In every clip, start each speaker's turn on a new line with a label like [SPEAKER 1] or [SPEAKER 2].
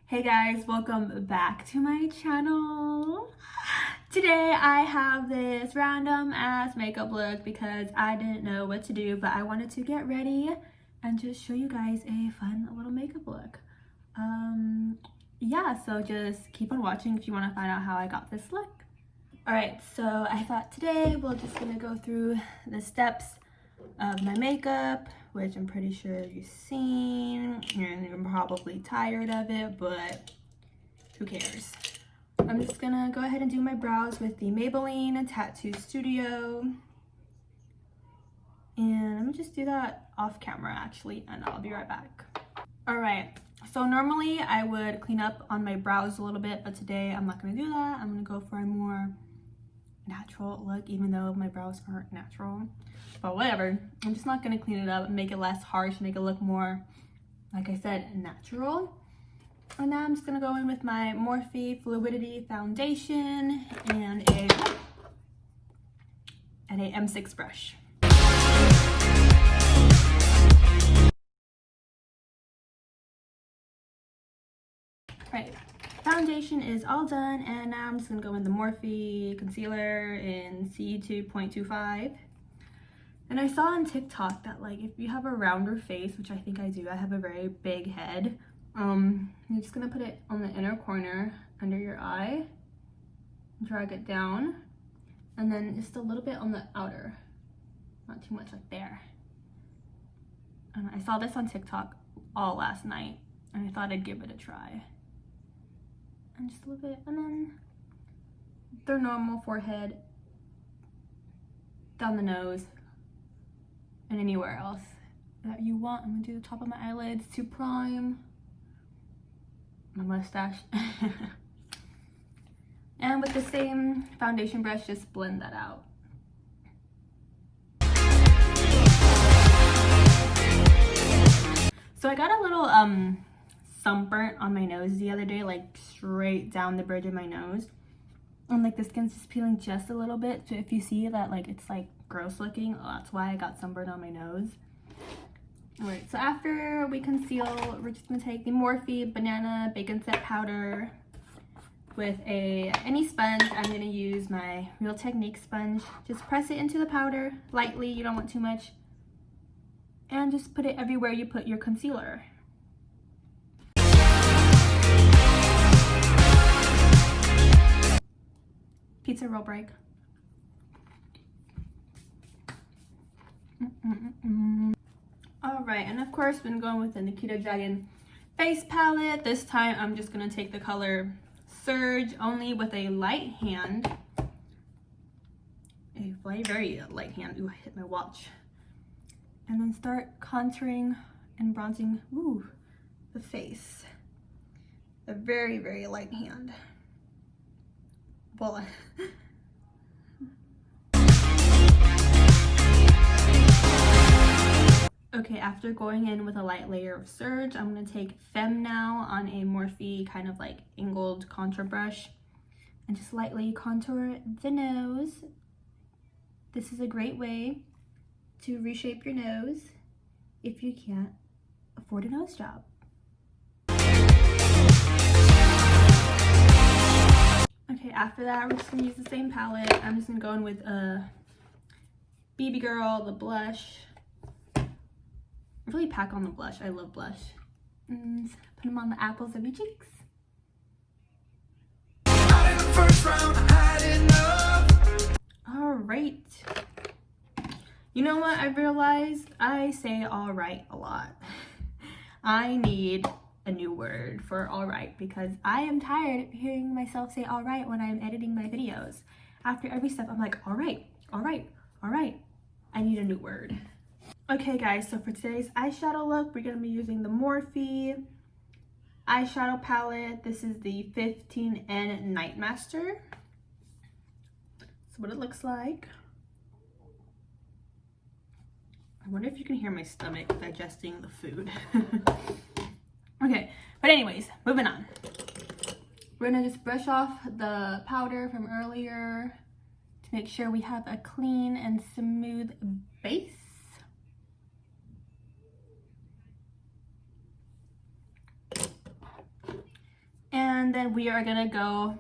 [SPEAKER 1] Hey guys, welcome back to my channel. Today I have this random ass makeup look because I didn't know what to do, but I wanted to get ready and just show you guys a fun little makeup look. Yeah, so just keep on watching if you want to find out how I got this look. Alright, so I thought today we're just gonna go through the steps of my makeup, which I'm pretty sure you've seen and you're probably tired of it, but who cares. I'm just gonna go ahead and do my brows with the Maybelline Tattoo Studio, and I'm gonna just do that off camera actually, and I'll be right back. All right, so normally I would clean up on my brows a little bit, but today I'm not gonna do that. I'm gonna go for a more natural look, even though my brows aren't natural, but whatever. I'm just not gonna clean it up and make it less harsh, make it look more, like I said, natural. And now I'm just gonna go in with my Morphe Fluidity foundation and a M6 brush. Right, foundation is all done, and now I'm just gonna go in the Morphe concealer in C2.25. And I saw on TikTok that like if you have a rounder face, which I think I do, I have a very big head, you're just gonna put it on the inner corner under your eye, drag it down, and then just a little bit on the outer, not too much, like there. And I saw this on TikTok all last night, and I thought I'd give it a try. And just a little bit, and then their normal forehead, down the nose, and anywhere else that you want. I'm gonna do the top of my eyelids to prime my mustache. And with the same foundation brush, just blend that out. So I got a little sunburnt on my nose the other day, like straight down the bridge of my nose, and like the skin's just peeling just a little bit. So if you see that like it's like gross looking, that's why I got sunburn on my nose. All right, so after we conceal, we're just gonna take the Morphe Banana Bacon Set Powder with any sponge. I'm gonna use my Real Technique sponge. Just press it into the powder lightly, you don't want too much, and just put it everywhere you put your concealer. Pizza roll break. All right, and of course, been going with the Nikita Dragun face palette. This time, I'm just gonna take the color Surge only with a light hand. A very light hand. Ooh, I hit my watch. And then start contouring and bronzing, the face. A very light hand. Well, okay, after going in with a light layer of Surge, I'm going to take Femme Now on a Morphe kind of like angled contour brush and just lightly contour the nose. This is a great way to reshape your nose if you can't afford a nose job. Okay, after that, we're just going to use the same palette. I'm just going to go in with BB Girl, the blush. Really pack on the blush. I love blush. And put them on the apples of your cheeks. All right. You know what I realized? I say all right a lot. I need a new word for all right because I am tired of hearing myself say all right when I'm editing my videos. After every step, I'm like, all right, all right, all right. I need a new word. Okay guys, so for today's eyeshadow look, we're gonna be using the Morphe eyeshadow palette. This is the 15N Nightmaster. That's what it looks like. I wonder if you can hear my stomach digesting the food. Okay, but anyways, moving on. We're gonna just brush off the powder from earlier to make sure we have a clean and smooth base. And then we are gonna go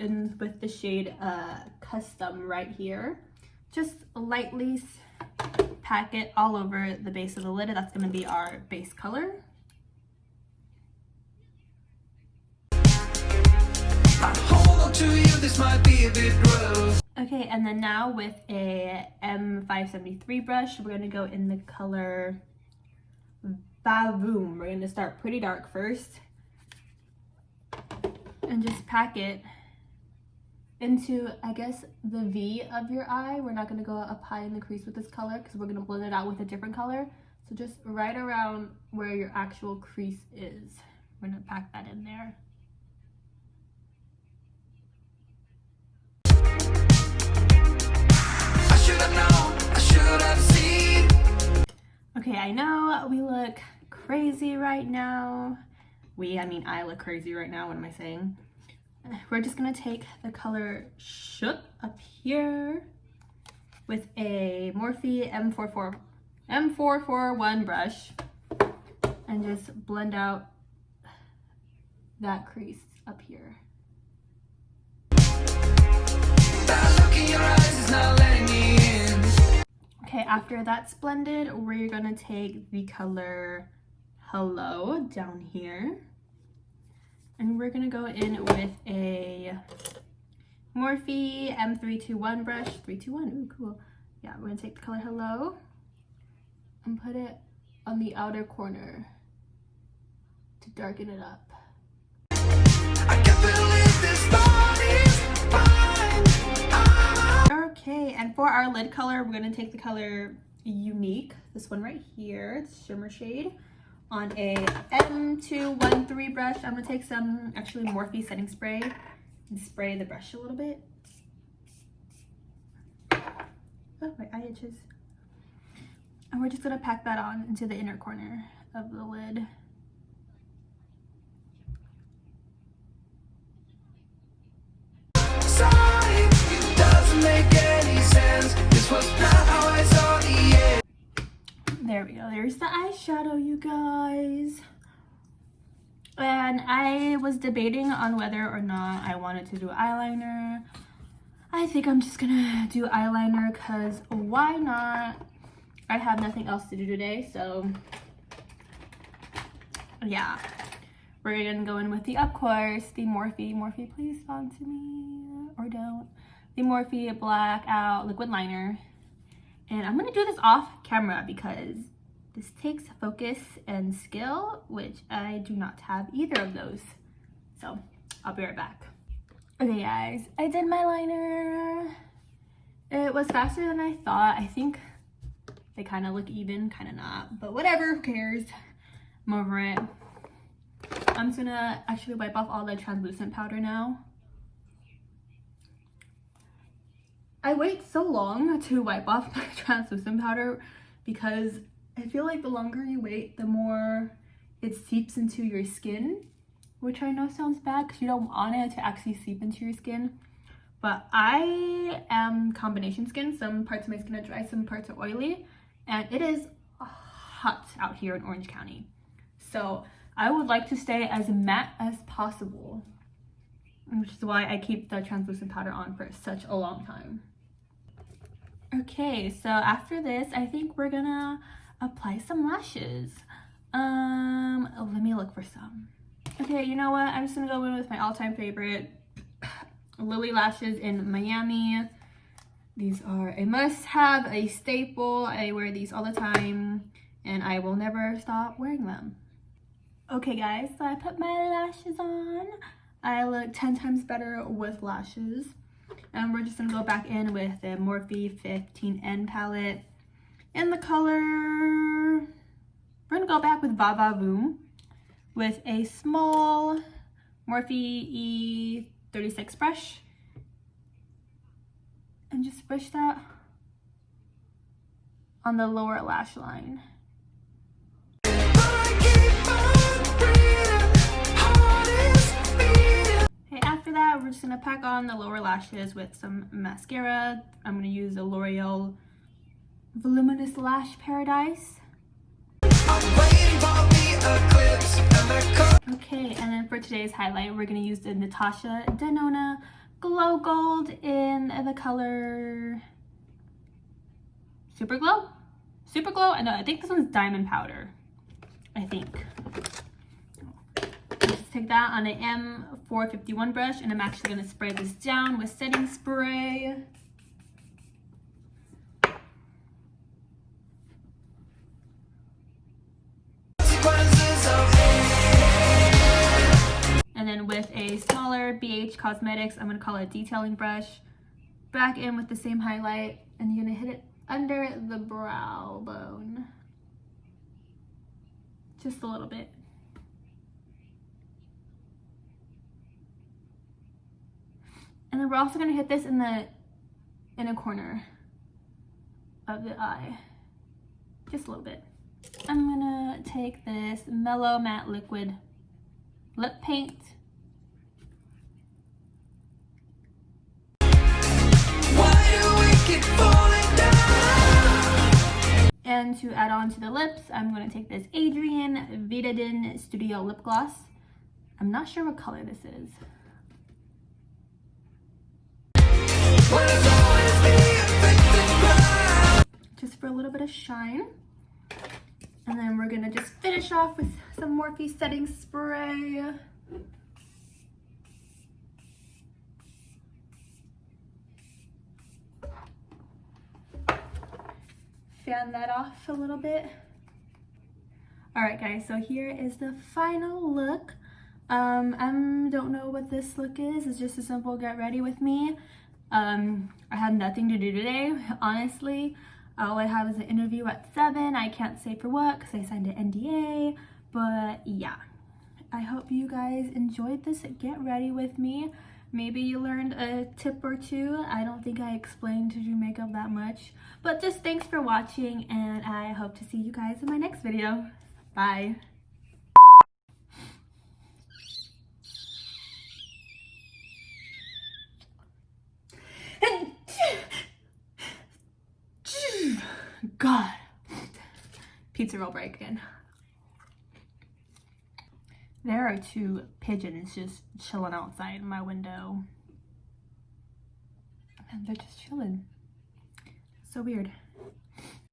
[SPEAKER 1] in with the shade Custom right here. Just lightly pack it all over the base of the lid. That's gonna be our base color. Okay, and then now with a M573 brush, we're gonna go in the color Bavoom. We're gonna start pretty dark first and just pack it into, I guess, the V of your eye. We're not gonna go up high in the crease with this color because we're gonna blend it out with a different color. So just right around where your actual crease is, we're gonna pack that in there. Okay, I know we look crazy right now. I mean I look crazy right now. What am I saying? We're just gonna take the color Shook up here with a Morphe M441 brush and just blend out that crease up here. Okay, after that's blended, we're gonna take the color Hello down here. And we're gonna go in with a Morphe M321 brush. 321, ooh, cool. Yeah, we're gonna take the color Hello and put it on the outer corner to darken it up. I can't believe this body's fine. Okay, and for our lid color, we're gonna take the color Unique, this one right here, it's shimmer shade, on a M213 brush. I'm gonna take some actually Morphe setting spray and spray the brush a little bit. Oh, my eye itches. And we're just gonna pack that on into the inner corner of the lid. Sorry, it doesn't make any sense. This was not how I saw the end. There we go. There's the eyeshadow, you guys. And I was debating on whether or not I wanted to do eyeliner. I think I'm just gonna do eyeliner because why not? I have nothing else to do today, so yeah. We're gonna go in with the, of course, the Morphe, please sponsor me, or don't. The Morphe Blackout Liquid Liner. And I'm gonna do this off camera because this takes focus and skill, which I do not have either of those. So I'll be right back. Okay guys, I did my liner. It was faster than I thought. I think they kind of look even, kind of not, but whatever, who cares? I'm over it. I'm just gonna actually wipe off all the translucent powder now. I wait so long to wipe off my translucent powder because I feel like the longer you wait, the more it seeps into your skin, which I know sounds bad because you don't want it to actually seep into your skin. But I am combination skin. Some parts of my skin are dry, some parts are oily, and it is hot out here in Orange County. So I would like to stay as matte as possible, which is why I keep the translucent powder on for such a long time. Okay, so after this, I think we're gonna apply some lashes. Let me look for some. Okay, you know what? I'm just gonna go in with my all-time favorite Lilly lashes in Miami. These are a must-have, a staple. I wear these all the time, and I will never stop wearing them. Okay, guys, so I put my lashes on. I look 10 times better with lashes. And we're just gonna go back in with the Morphe 15N palette. In the color, we're gonna go back with Vavavoom with a small Morphe E36 brush. And just brush that on the lower lash line. After that, we're just gonna pack on the lower lashes with some mascara. I'm gonna use the L'Oreal Voluminous Lash Paradise. I'm waiting for the Okay, and then for today's highlight, we're going to use the Natasha Denona Glow Gold in the color Super Glow? Super Glow? I know, I think this one's Diamond Powder. I think. Just take that on an M451 brush, and I'm actually going to spray this down with setting spray. And then with a smaller BH Cosmetics, I'm going to call it a detailing brush, back in with the same highlight, and you're going to hit it under the brow bone. Just a little bit. And then we're also going to hit this in the inner corner of the eye. Just a little bit. I'm going to take this Mellow Matte Liquid lip paint. And to add on to the lips, I'm going to take this Adrian Vitadin Studio Lip Gloss. I'm not sure what color this is. Just for a little bit of shine. And then we're gonna just finish off with some Morphe Setting Spray. Fan that off a little bit. All right, guys, so here is the final look. I don't know what this look is. It's just a simple get ready with me. I had nothing to do today, honestly. All I have is an interview at 7. I can't say for what because I signed an NDA, but yeah. I hope you guys enjoyed this get ready with me. Maybe you learned a tip or two. I don't think I explained to do makeup that much, but just thanks for watching, and I hope to see you guys in my next video. Bye. God. Pizza roll break again. There are 2 pigeons just chilling outside my window. And they're just chilling. So weird.